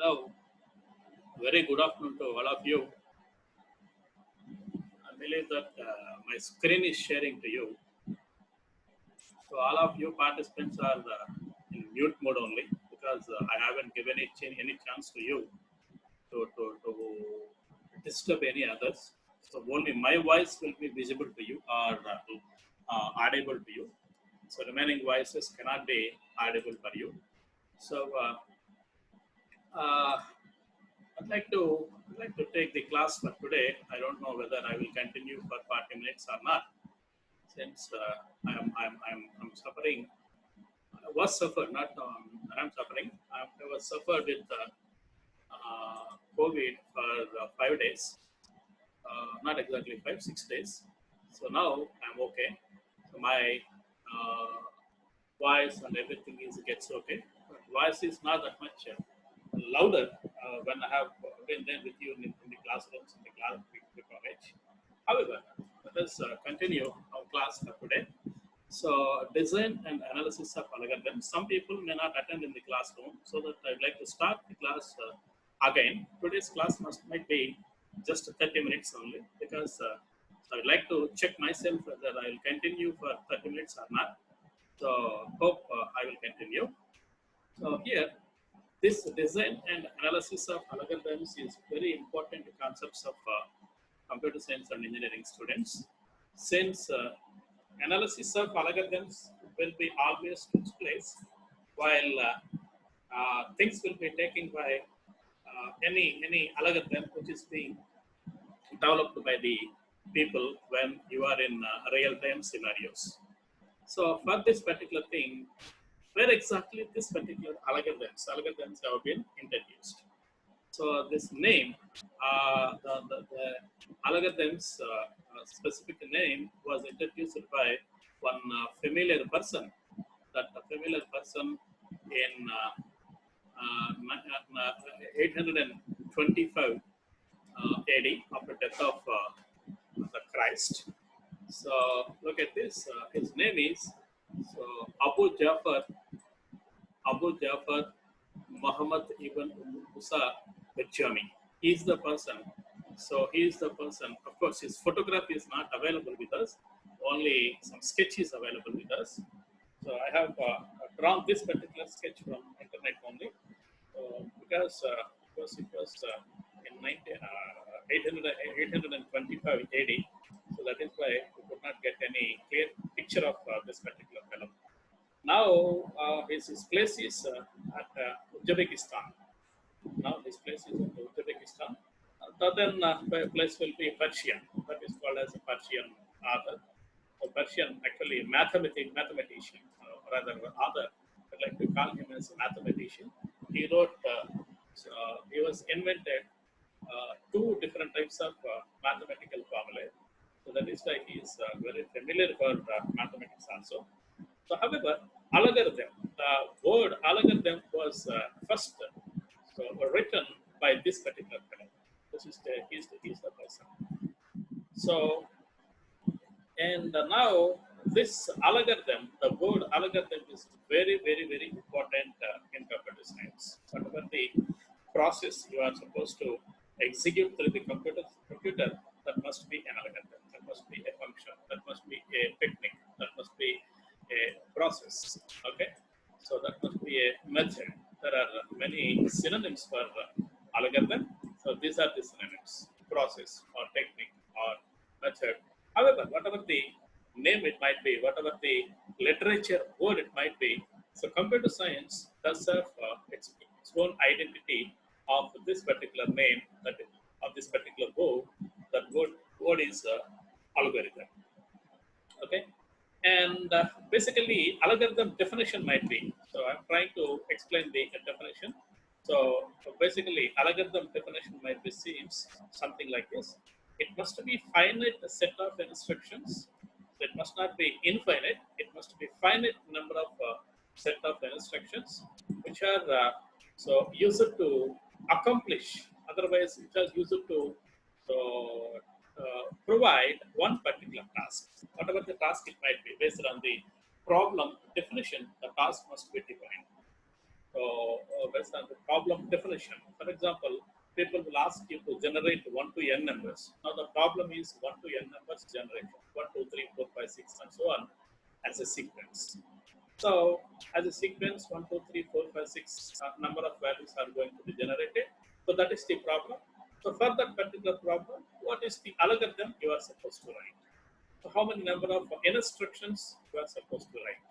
Hello, very good afternoon to all of you. I believe that my screen is sharing to you. So all of you participants are in mute mode only because I haven't given any chance to you to disturb any others. So only my voice will be visible to you or audible to you. So remaining voices cannot be audible for you. So uh, I'd like to take the class for today. I don't know whether I will continue for 40 minutes or not, since I'm suffering. I was suffered, not I'm suffering. I was suffered with COVID for 5 days, not exactly 5, 6 days. So now I'm okay. So my uh, voice and everything is gets okay. But voice is not that much louder when I have been there with you in the classrooms in the college. However, let us continue our class for today. So, design and analysis of algorithms. Some people may not attend in the classroom, so that I'd like to start the class again. Today's class might be just 30 minutes only because I'd like to check myself whether I will continue for 30 minutes or not. So, hope I will continue. So, here this design and analysis of algorithms is very important concepts of computer science and engineering students. Since analysis of algorithms will be always took place while things will be taken by any algorithm which is being developed by the people when you are in real-time scenarios. So for this particular thing, where exactly this particular algorithms have been introduced. So this name, the algorithms specific name was introduced by one familiar person. That familiar person in 825 AD, after death of the Christ. So look at this. His name is so Abu Jafar Muhammad ibn Musa Bajami. He is the person. So he is the person. Of course, his photograph is not available with us. Only some sketch is available with us. So I have drawn this particular sketch from internet only because it was in 825 AD. So that is why we could not get any clear picture of this particular fellow. Now his place is at Uzbekistan. Now his place is in Uzbekistan. Southern place will be Persian. That is called as a Persian author. So Persian, actually mathematician, rather author. I'd like to call him as a mathematician. He wrote, he was invented two different types of mathematical formulae. So that is why he is very familiar for mathematics also. So, however, algorithm, the word algorithm was first written by this particular fellow. This is he's the person. So, and now this algorithm, the word algorithm is very important in computer science. Whatever the process you are supposed to execute through the computer, that must be an algorithm, that must be a function, that must be a technique, that must be a process. Okay, so that must be a method. There are many synonyms for algorithm. So these are the synonyms: process or technique or method. However, whatever the name it might be, whatever the literature word it might be, so computer science does have its own identity of this particular name, that of this particular word. That word is algorithm. Okay, and basically algorithm definition might be. So I'm trying to explain the definition. So basically, algorithm definition might be seems something like this. It must be finite set of instructions. So it must not be infinite. It must be finite number of set of instructions, which are used to accomplish. Otherwise, it is used to so provide one particular task, whatever the task it might be, based on the problem definition. The task must be defined. So, based on the problem definition, for example, people will ask you to generate 1 to n numbers. Now, the problem is 1 to n numbers generation 1, 2, 3, 4, 5, 6, and so on as a sequence. So, as a sequence, 1, 2, 3, 4, 5, 6 number of values are going to be generated. So, that is the problem. So, for that particular problem, what is the algorithm you are supposed to write? So, how many number of instructions you are supposed to write?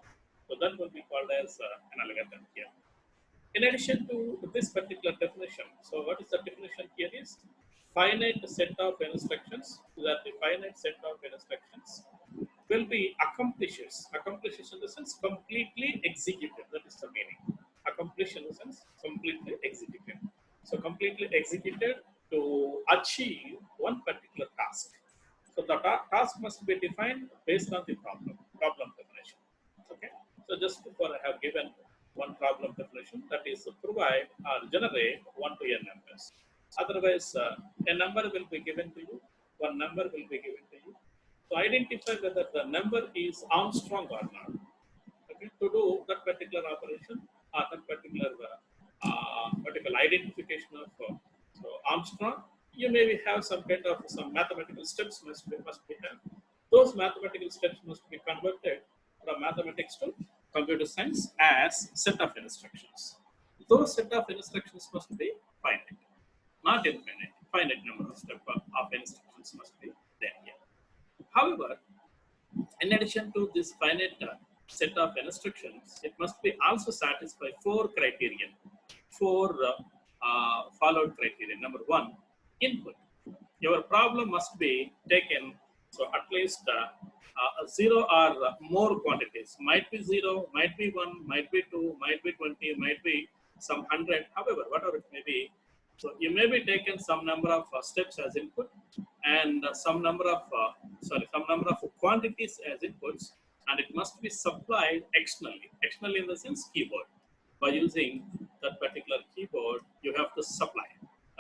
So, that will be called as an algorithm here. In addition to this particular definition, so what is the definition here is finite set of instructions, so that the finite set of instructions will be accomplishes in the sense completely executed. That is the meaning. Accomplish in the sense completely executed. So completely executed to achieve one particular task. So the task must be defined based on the problem definition. Okay. So just before I have given one problem definition, that is to provide or generate 1 to n numbers. Otherwise, a number will be given to you, one number will be given to you. So identify whether the number is Armstrong or not. Okay, to do that particular operation or that particular identification of so Armstrong, you may have some kind of some mathematical steps must be done. Those mathematical steps must be converted from mathematics to computer science as set of instructions. Those set of instructions must be finite, not infinite. Finite number of steps of instructions must be there here. However, in addition to this finite set of instructions, it must be also satisfy four followed criteria. Number one, input. Your problem must be taken, so at least zero or more quantities. Might be zero, might be one, might be two, might be 20, might be some 100, however, whatever it may be. So you may be taken some number of steps as input and some number of quantities as inputs, and it must be supplied externally. Externally in the sense keyboard. By using that particular keyboard, you have to supply.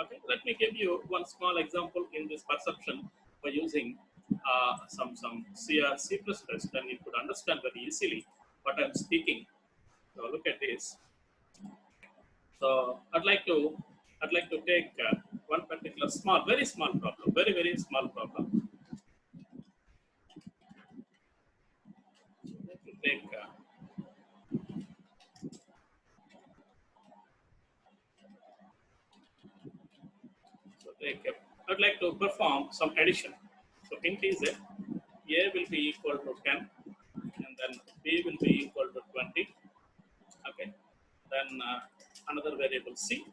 Okay, let me give you one small example in this perception by using some C or C++. Then you could understand very easily what I'm speaking. So look at this. So I'd like to take one particular very small problem, very small problem. To take I'd like to perform some addition. So int is a will be equal to 10, and then b will be equal to 20. Okay. Then another variable c.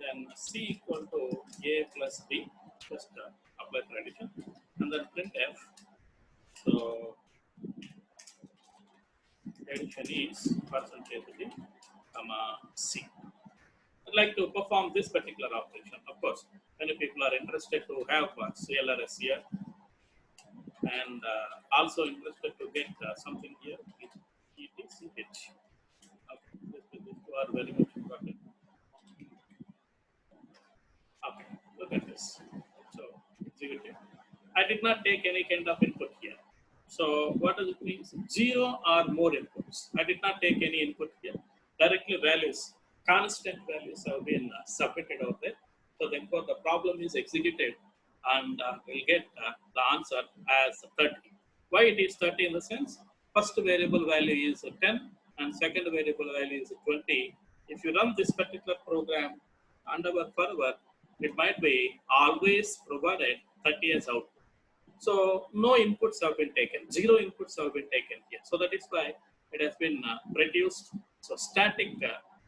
Then c equal to a plus b. Just apply for addition, and then printf. So addition is percentage d, comma c. I'd like to perform this particular operation. Of course, many people are interested to have CLRS here, and also interested to get something here. ETCH. Okay, these two are very much important. Okay, look at this. So, executive. I did not take any kind of input here. So, what does it mean? Zero or more inputs. I did not take any input here. Directly values, constant values have been submitted out there. So, therefore, the problem is executed and we'll get the answer as 30. Why it is 30 in the sense? First variable value is 10 and second variable value is 20. If you run this particular program under further, it might be always provided 30 as output. So no inputs have been taken, zero inputs have been taken here. So that is why it has been reduced, so static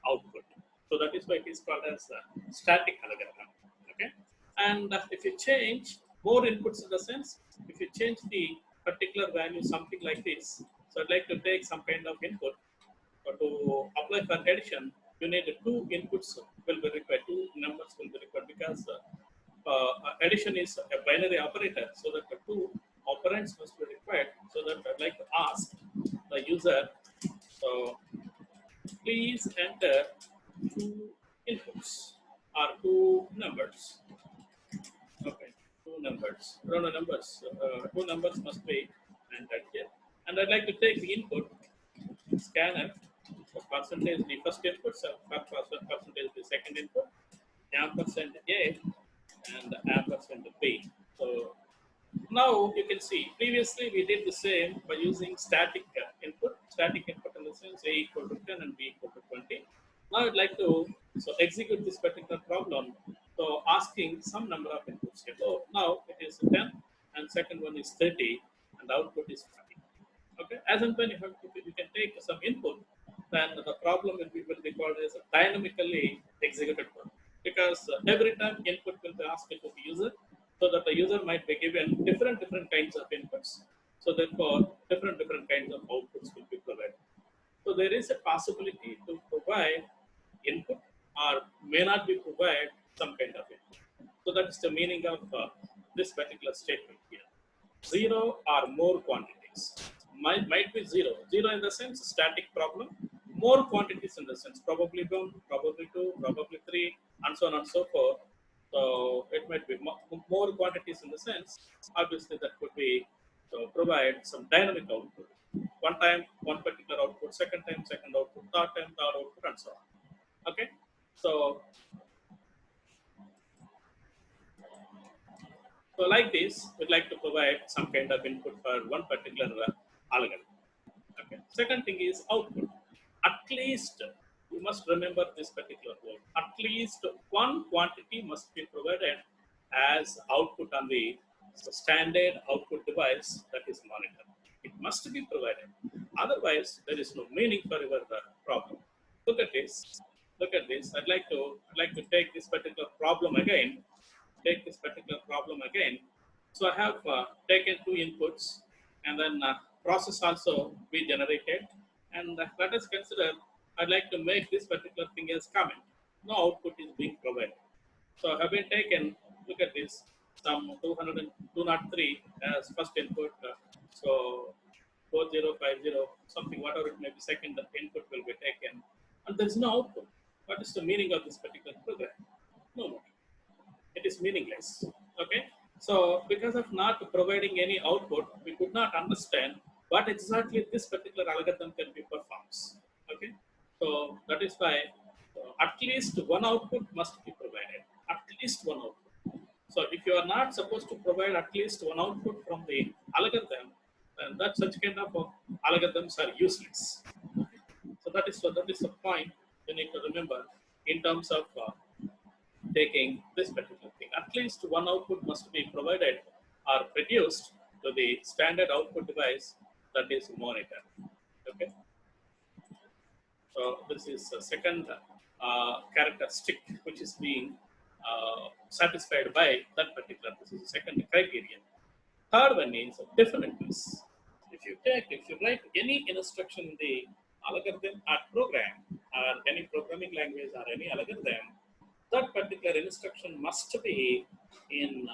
output. So that is why it is called as static algorithm. Okay, and if you change more inputs in the sense, if you change the particular value something like this, so I'd like to take some kind of input. To apply for addition, you need two inputs will be required, two numbers will be required because addition is a binary operator, so that the two operands must be required. So that I'd like to ask the user, so please enter two inputs or two numbers. Okay, two numbers. Two numbers must be entered here. And I'd like to take the input scanner, so percentage the first input, so percentage the second input, ampersand A and ampersand B. So now you can see previously we did the same by using static input. Static input in the sense A equal to 10 and B equal to 20. Now I'd like to execute this particular problem. So asking some number of inputs here. So now it is 10 and second one is 30 and output is 40. Okay, as and when you can take some input, then the problem will be called as a dynamically executed problem because every time input will be asked to the user, so that the user might be given different kinds of inputs. So therefore, different kinds of outputs will be provided. So there is a possibility to provide input or may not be provide some kind of input. So that is the meaning of this particular statement here. Zero or more quantities might be zero. Zero in the sense static problem. More quantities in the sense probably one, probably two, probably three, and so on and so forth. So it might be more quantities in the sense. Obviously, that could be so provide some dynamic output. One time, one particular output. Second time, second output. Third time, third output, and so on. Okay. So like this, we'd like to provide some kind of input for one particular algorithm. Okay. Second thing is output. At least you must remember this particular word. At least one quantity must be provided as output on the standard output device, that is monitor. It must be provided. Otherwise, there is no meaning for your problem. Look at this. Look at this. I'd like to take this particular problem again. Take this particular problem again. So I have taken two inputs and then process also be generated. And let us consider, I'd like to make this particular thing as comment. No output is being provided. So I have been taken, look at this, some 203 as first input. So 4050, something, whatever it may be, second input will be taken. And there is no output. What is the meaning of this particular program? No more. It is meaningless. Okay. So because of not providing any output, we could not understand what exactly this particular algorithm can be performs. Okay. So that is why at least one output must be provided. At least one output. So if you are not supposed to provide at least one output from the algorithm, then that such kind of algorithms are useless. So that is the point you need to remember in terms of taking this particular thing. At least one output must be provided or produced to the standard output device, that is monitor. Okay. So this is the second characteristic which is being satisfied by that particular. This is the second criterion. Third one is definiteness. If you write any instruction in the algorithm or program or any programming language or any algorithm, that particular instruction must be in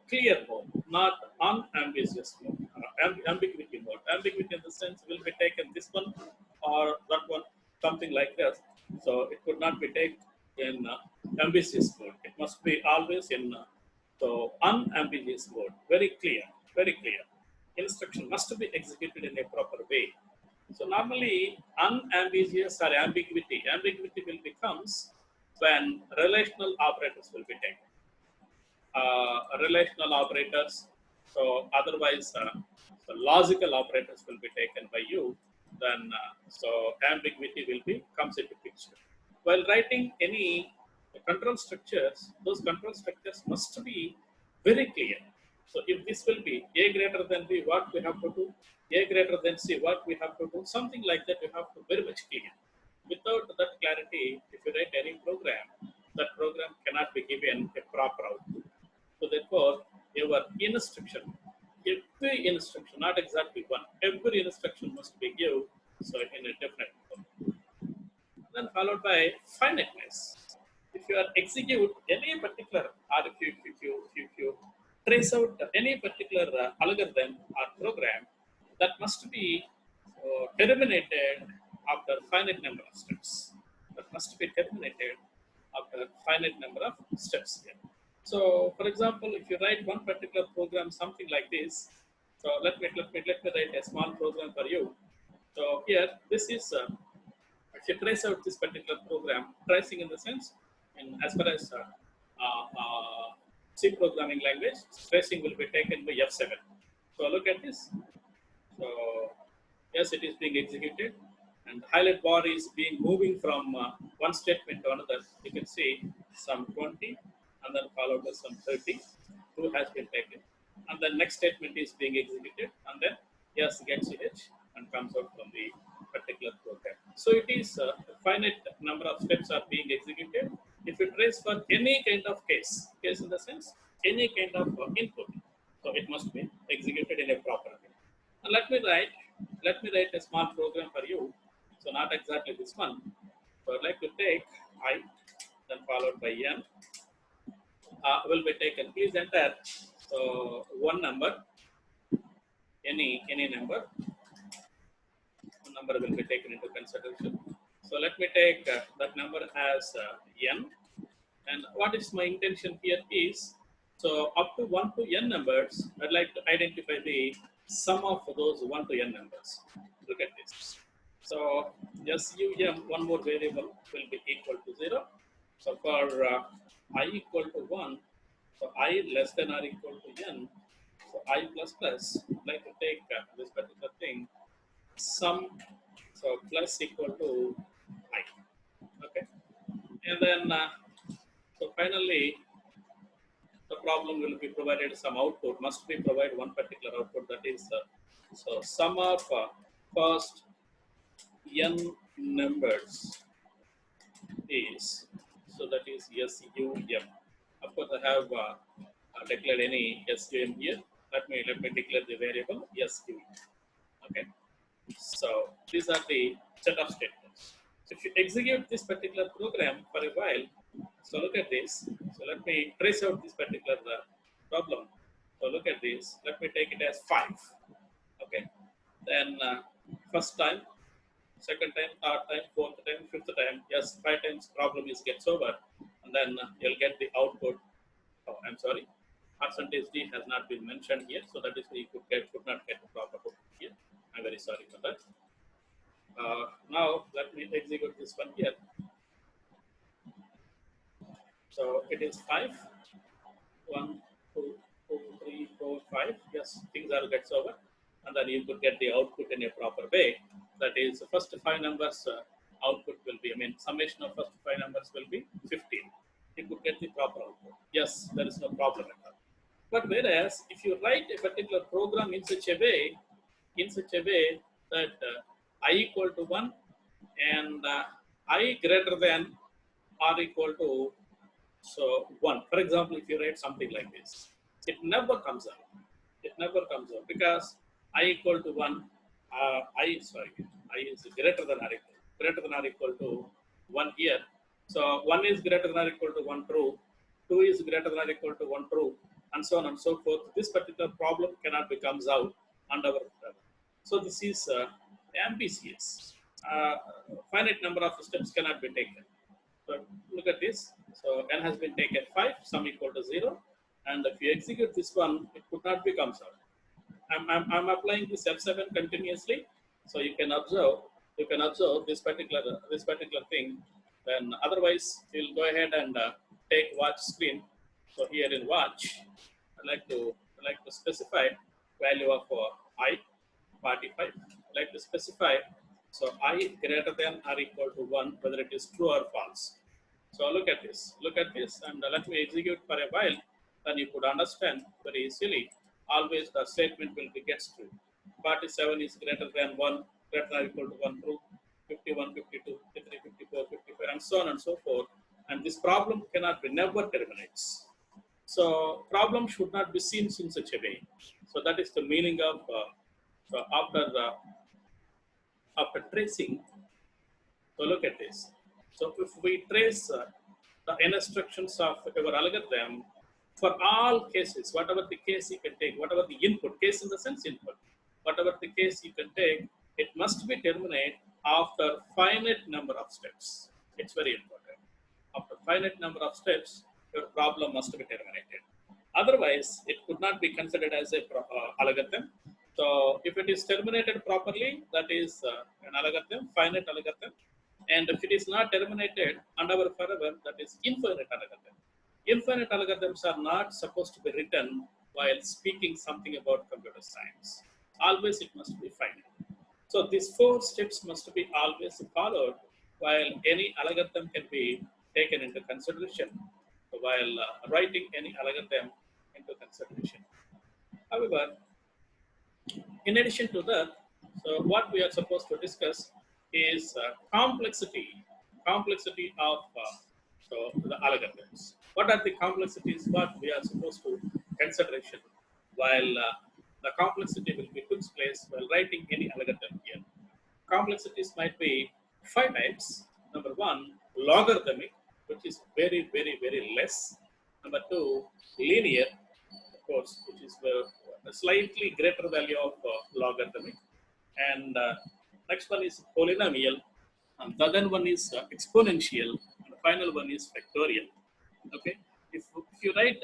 clear mode, not unambiguous mode, ambiguity mode. Ambiguity in the sense will be taken this one or that one, something like that. So it could not be taken in ambiguous mode. It must be always in unambiguous mode. Very clear, very clear. Instruction must be executed in a proper way. So normally unambiguous or ambiguity will becomes when relational operators will be taken. Relational operators, so otherwise the logical operators will be taken by you, then ambiguity will be comes into picture. While writing any control structures, those control structures must be very clear. So if this will be A greater than B, what we have to do, A greater than C, what we have to do, something like that, you have to very much clear. Without that clarity, if you write any program, that program cannot be given a proper output. So therefore, your instruction, every instruction, not exactly one, every instruction must be given in a different form. Then followed by finiteness. If you are execute any particular, or if you trace out any particular algorithm or program, that must be terminated after finite number of steps. That must be terminated after finite number of steps here. So, for example, if you write one particular program, something like this. So let me write a small program for you. So here, this is If you trace out this particular program, tracing in the sense, in as far as C programming language, tracing will be taken by F7. So look at this. So yes, it is being executed, and highlight bar is being moving from one statement to another. You can see some 20, and then followed by some 30. 2 has been taken, and the next statement is being executed, and then yes gets H and comes out from the particular program. So it is a finite number of steps are being executed. If you trace for any kind of case in the sense any kind of input, so it must be executed in a proper way. And let me write a small program for you. So not exactly this one. So I'd like to take I, then followed by n, will be taken. Please enter so one number, any number. One number will be taken into consideration. So let me take that number as n. And what is my intention here is, so up to 1 to n numbers, I'd like to identify the sum of those 1 to n numbers. Look at this. So sum, one more variable, will be equal to 0. So for I equal to 1, so I less than or equal to n, so I plus plus, I'd like to take this particular thing, sum, so plus equal to I. Okay. And then so finally, the problem will be provided some output, must be provided one particular output, that is so sum of first n numbers is, so that is sum. Of course, I have declared any sum here. Let me declare the variable sum. Okay. So these are the set of statements. So if you execute this particular program for a while, so look at this. So let me trace out this particular problem. So look at this. Let me take it as 5. Okay. Then first time, second time, third time, fourth time, fifth time. Yes, 5 times problem is gets over, and then you'll get the output. Oh, I'm sorry. Percentage D has not been mentioned here, so that is why you could not get the proper output here. I'm very sorry for that. Now let me execute this one here. So it is 5, 1, 2, 2, 3, 4, 5. Yes, things are gets over, and then you could get the output in a proper way. That is, the first 5 numbers output will be, summation of first 5 numbers will be 15. You could get the proper output. Yes, there is no problem at all. But whereas if you write a particular program in such a way that I equal to 1 and I greater than or equal to so 1. For example, if you write something like this, it never comes out. It never comes out because I equal to 1. I is greater than or equal to 1 here. So 1 is greater than or equal to 1 true. 2 is greater than or equal to 1 true, and so on and so forth. This particular problem cannot be comes out under our level. So this is ambitious. Finite number of steps cannot be taken. So look at this. So n has been taken 5, sum equal to 0, and if you execute this one, it could not be comes out. I'm applying this F7 continuously, so you can observe this particular thing. Then otherwise, you'll go ahead and take watch screen. So here in watch, I like to specify value of I 45. I like to specify so I greater than or equal to 1, whether it is true or false. So look at this, and let me execute for a while. Then you could understand very easily. Always the statement will be gets true. 47 is greater than 1, greater than or equal to 1 true. 51, 52, 53, 54, 55, and so on and so forth. And this problem cannot be never terminates. So problem should not be seen in such a way. So that is the meaning of so after tracing. So look at this. So if we trace the instructions of our algorithm for all cases, whatever the case you can take, whatever the input, case in the sense input, whatever the case you can take, it must be terminated after finite number of steps. It's very important. After finite number of steps, your problem must be terminated. Otherwise, it could not be considered as a algorithm. So if it is terminated properly, that is an algorithm, finite algorithm. And if it is not terminated and our forever, that is infinite algorithm. Infinite algorithms are not supposed to be written while speaking something about computer science. Always it must be finite. So these four steps must be always followed while any algorithm can be taken into consideration while writing any algorithm into consideration. However, in addition to that, so what we are supposed to discuss is complexity of so the algorithms. What are the complexities? What we are supposed to consideration while the complexity will be took place while writing any algorithm here. Complexities might be five types. Number one, logarithmic, which is very, very, very less. Number two, linear, of course, which is a slightly greater value of logarithmic. And next one is polynomial. And the other one is exponential. And the final one is factorial. Okay. If you write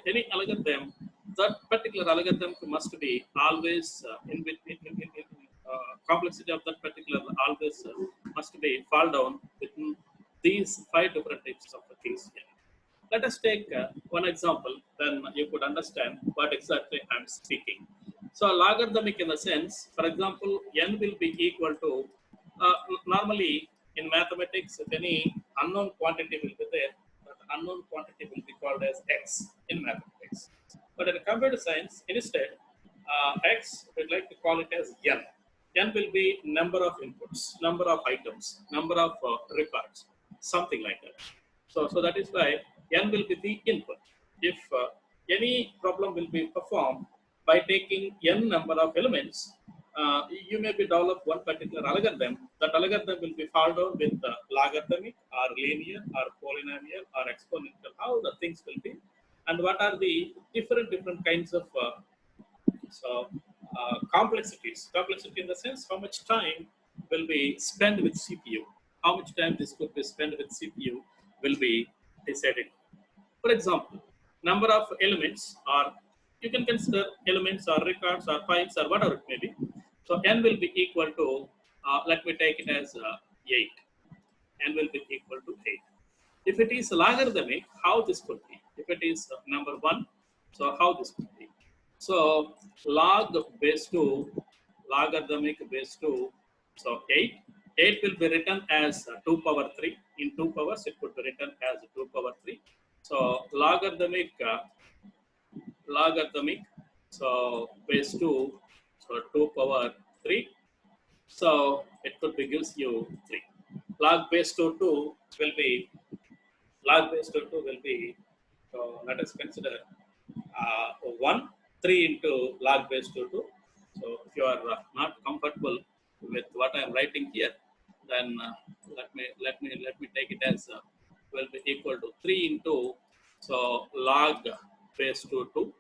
any algorithm, that particular algorithm must be always complexity of that particular always must be fall down within these five different types of things here. Let us take one example, then you could understand what exactly I'm speaking. So logarithmic in the sense, for example, n will be equal to, normally in mathematics, if any unknown quantity will be there, that unknown quantity will be called as x in mathematics. But in computer science, instead, x, we'd like to call it as n. N will be number of inputs, number of items, number of records, something like that. So that is why n will be the input. If any problem will be performed by taking n number of elements, you may be develop one particular algorithm. That algorithm will be followed out with logarithmic or linear or polynomial or exponential. How the things will be, and what are the different kinds of complexities. Complexity in the sense how much time will be spent with CPU. How much time this could be spent with CPU will be decided. For example, number of elements, or you can consider elements or records or files or whatever it may be. So n will be equal to, let me take it as 8. N will be equal to 8. If it is logarithmic, how this could be? If it is number 1, so how this could be? So log base 2, logarithmic base 2, so 8. 8 will be written as 2 power 3. In 2 powers, it could be written as 2 power 3. So logarithmic, so base 2, so 2 power 3. So it could be gives you 3. Log base 2 will be, log base 2 will be, so let us consider 1, 3 into log base 2. So if you are not comfortable with what I am writing here, then let me take it as will be equal to 3 into, so log base 2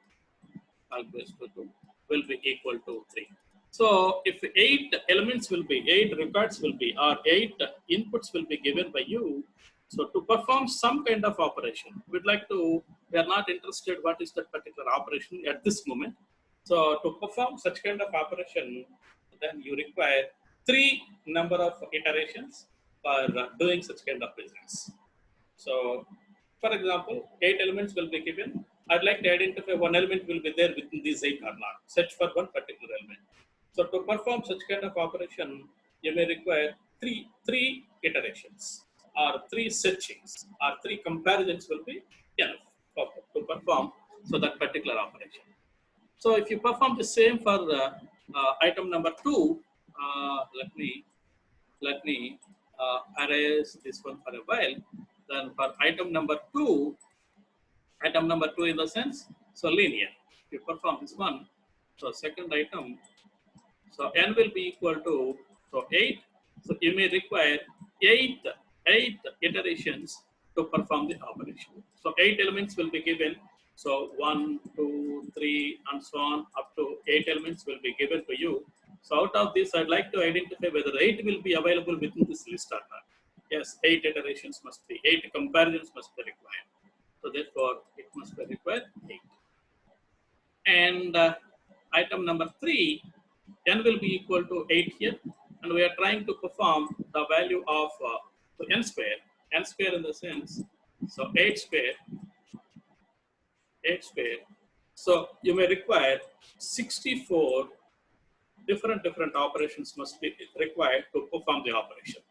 log base 2 will be equal to 3. So if 8 elements will be, 8 records will be, or 8 inputs will be given by you, so to perform some kind of operation, we are not interested what is that particular operation at this moment. So to perform such kind of operation, then you require 3 number of iterations for doing such kind of business. So for example, 8 elements will be given. I'd like to identify one element will be there within these 8 or not. Search for one particular element. So to perform such kind of operation, you may require three iterations or 3 searchings or 3 comparisons will be enough to perform so that particular operation. So if you perform the same for item number 2, let me erase this one for a while. Then for item number 2 in the sense, so linear. If you perform this one, so second item, so n will be equal to, so 8. So you may require 8 iterations to perform the operation. So 8 elements will be given. So 1, 2, 3, and so on up to 8 elements will be given to you. So out of this, I'd like to identify whether 8 will be available within this list or not. Yes, 8 iterations must be, 8 comparisons must be required. So therefore, it must be required 8. And item number 3, n will be equal to 8 here. and we are trying to perform the value of so n square in the sense, so 8 square, 8 square. So you may require 64 different operations must be required to perform the operation.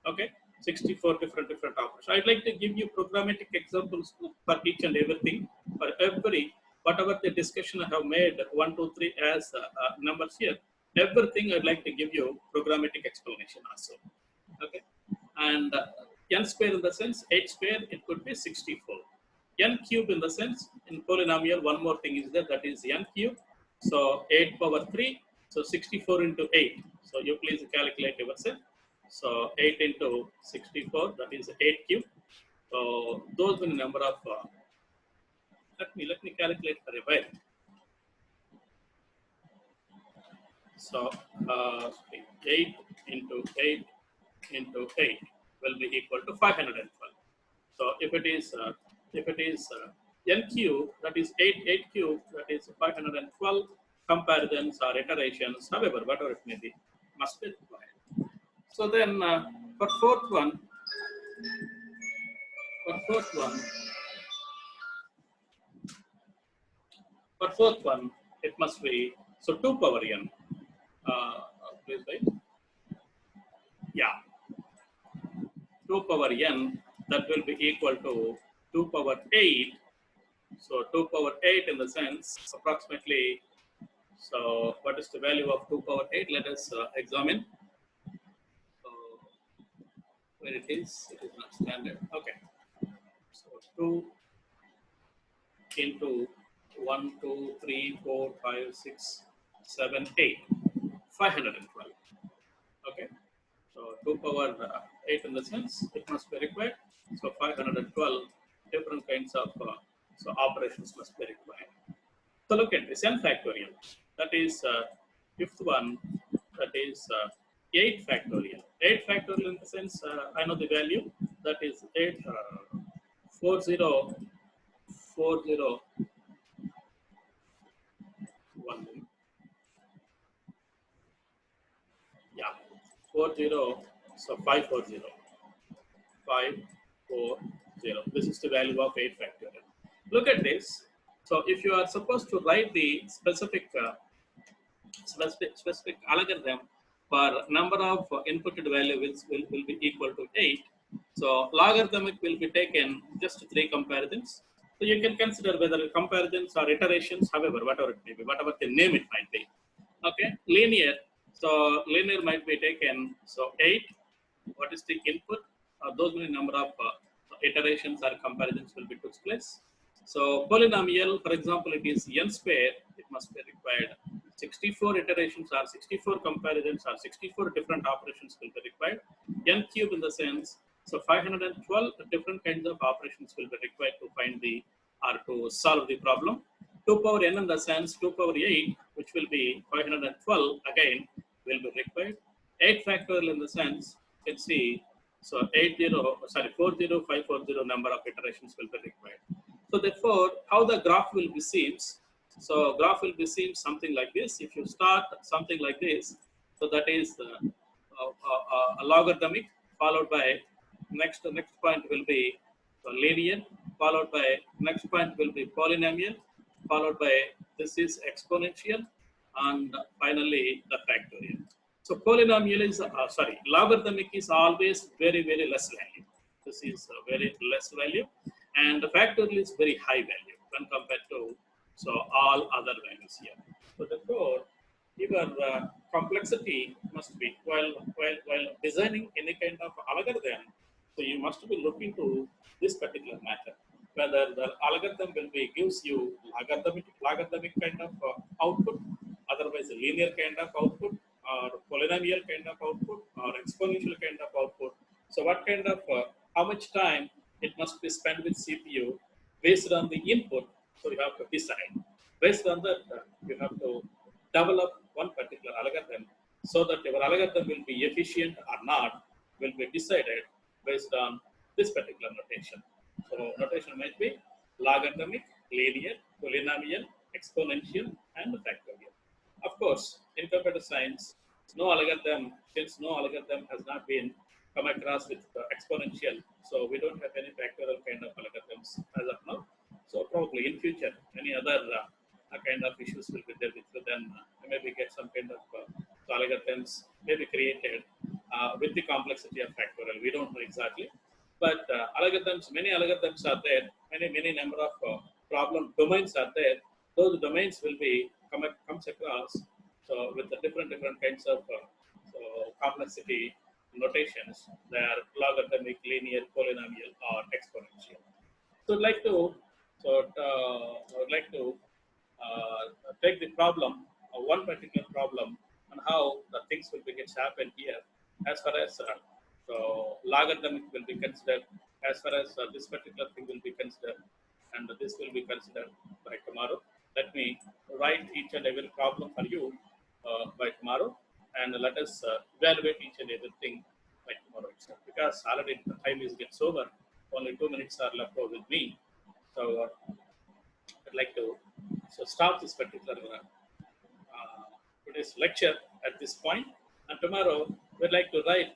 Okay, 64 different operations. I'd like to give you programmatic examples for each and everything, for every whatever the discussion I have made 1, 2, 3 as numbers here. Everything I'd like to give you programmatic explanation also. Okay, and n square in the sense 8 square, it could be 64. N cube in the sense in polynomial, one more thing is there, that is n cube. So 8 power 3, so 64 into 8. So you please calculate yourself. So 8 into 64, that is 8 cube. So those are the number of. Let me calculate for a while. So 8 into 8 into 8 will be equal to 512. So if it is n cube, that is 8 cube, that is 512 comparisons or iterations, however, whatever it may be, must be required. So then for fourth one, it must be, so 2 power n. Please wait. Yeah, 2 power n, that will be equal to 2 power 8. So 2 power 8 in the sense approximately. So what is the value of 2 power 8? Let us examine. So where it is not standard. Okay. So 2 into 1, 2, 3, 4, 5, 6, 7, 8. 512. Okay. So 2 power 8 in the sense it must be required. So 512 different kinds of so operations must be required. So look at this n factorial. That is fifth one. That is 8 factorial. 8 factorial in the sense I know the value. That is 8 40 1. Yeah, 40. So 540. 540. This is the value of 8 factorial. Look at this. So if you are supposed to write the specific algorithm for number of inputted value will be equal to 8. So logarithmic will be taken just 3 comparisons. So you can consider whether comparisons or iterations, however, whatever it may be, whatever the name it might be. Okay, linear. So linear might be taken. So 8. What is the input? Those many number of iterations or comparisons will be took place. So polynomial, for example, it is n square. It must be required 64 iterations or 64 comparisons or 64 different operations will be required. N cube in the sense, so 512 different kinds of operations will be required to find the or to solve the problem. 2 power n in the sense 2 power 8, which will be 512 again will be required. 8 factorial in the sense, you can see, so 40540 number of iterations will be required. So therefore, how the graph will be seems. So graph will be seen something like this. If you start something like this, so that is a logarithmic, followed by next point will be linear, followed by next point will be polynomial, followed by this is exponential, and finally the factorial. So polynomial is logarithmic is always very less value. This is very less value, and the factorial is very high value when compared to so all other values here. So therefore, your complexity must be while designing any kind of algorithm. So you must be looking to this particular matter, whether the algorithm will be gives you logarithmic kind of output, otherwise a linear kind of output, or polynomial kind of output, or exponential kind of output. So what kind of how much time it must be spent with CPU based on the input. So you have to decide. Based on that, you have to develop one particular algorithm so that your algorithm will be efficient or not will be decided based on this particular notation. So notation might be logarithmic, linear, polynomial, exponential, and factorial. Of course, in computer science, no algorithm, since no algorithm has not been come across with exponential, so we don't have any factorial kind of algorithms as of now. So probably in future, any other kind of issues will be there with you. Then maybe get some kind of algorithms maybe created with the complexity of factorial. We don't know exactly, but algorithms, many algorithms are there. Many number of problem domains are there. Those domains will be comes across so with the different kinds of so complexity notations, they are logarithmic, linear, polynomial, or exponential. So I'd like to so I would like to take the problem, one particular problem, and how the things will begin to happen here, as far as so logarithmic will be considered, as far as this particular thing will be considered, and this will be considered by tomorrow. Let me write each and every problem for you by tomorrow, and let us evaluate each and everything by tomorrow itself. Because already the time is gets over, only 2 minutes are left over with me. So I'd like to start this particular today's lecture at this point, and tomorrow we'd like to write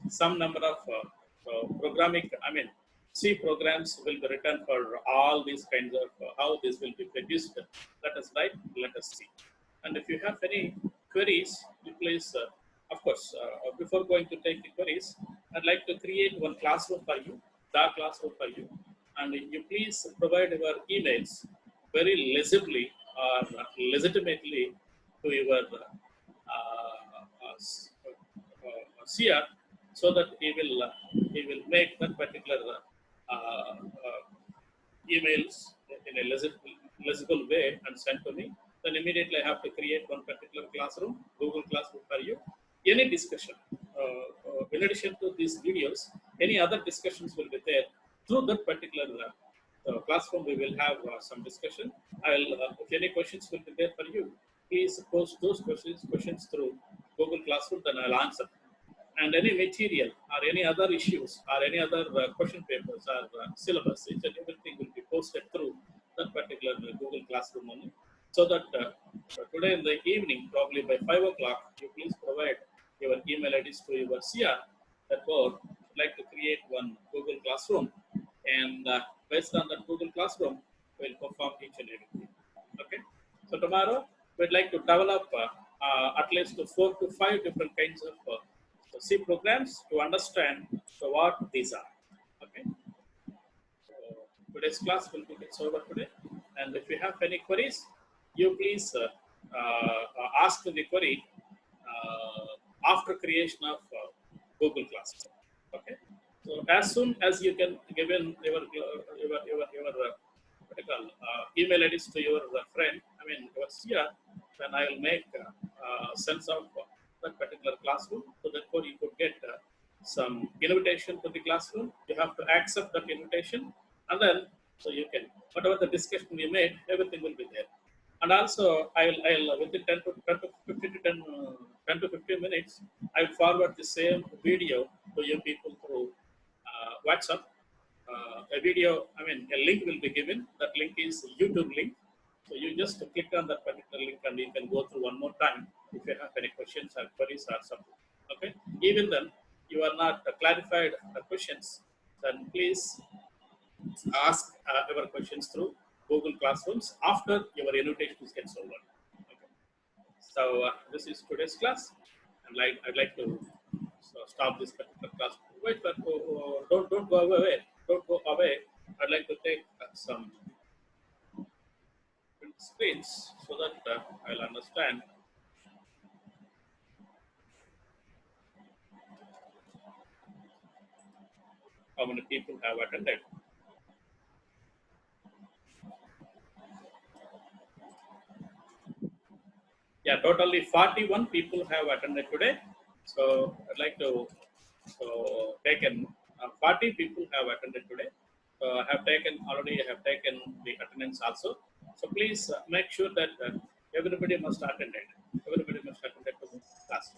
some number of programming. I mean, C programs will be written for all these kinds of how this will be produced. Let us write. Let us see. And if you have any queries, you please, of course, before going to take the queries, I'd like to create one classroom for you, the classroom for you, and you please provide your emails very legibly or legitimately to your seer, so that he will make that particular emails in a legible way and send to me. Then immediately I have to create one particular classroom, Google Classroom for you. Any discussion, in addition to these videos, any other discussions will be there through that particular classroom. We will have some discussion. If any questions will be there for you, please post those questions through Google Classroom. Then I'll answer. And any material or any other issues or any other question papers or syllabus, each and everything will be posted through that particular Google Classroom only. So that today in the evening, probably by 5 o'clock, you please provide your email IDs to your CR. That board would like to create one Google Classroom, and based on that Google Classroom, we'll perform each and everything. Okay. So tomorrow we'd like to develop at least 4 to 5 different kinds of C programs to understand what these are. Okay. So today's class will be over today, and if you have any queries, you please ask the query after creation of Google Classroom. Okay. So as soon as you can give in your what you call, email IDs to your friend, I mean your CR, then I will make sense of that particular classroom, so therefore you could get some invitation to the classroom. You have to accept that invitation, and then so you can, whatever the discussion we made, everything will be there. And also I'll within 10 to 15 minutes, I'll forward the same video to you people through WhatsApp. A video, I mean, a link will be given. That link is YouTube link. So you just click on that particular link and you can go through one more time if you have any questions or queries or something. Okay. Even then, you are not clarified the questions, then please ask your questions through Google Classrooms after your invitation gets over. Okay. So this is today's class. I'd like to stop this particular class. Wait, but don't go away. Don't go away. I'd like to take some screens so that I'll understand how many people have attended. Yeah, totally 41 people have attended today. So I'd like to taken 40 people have attended today. I have taken already. I have taken the attendance also. So please make sure that everybody must attend it. Everybody must attend it to the class.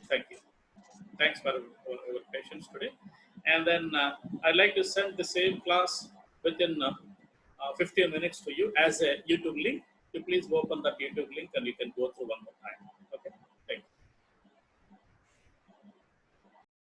Thank you. Thanks for your patience today. And then I'd like to send the same class within 15 minutes to you as a YouTube link. You please open that YouTube link and you can go through one more time.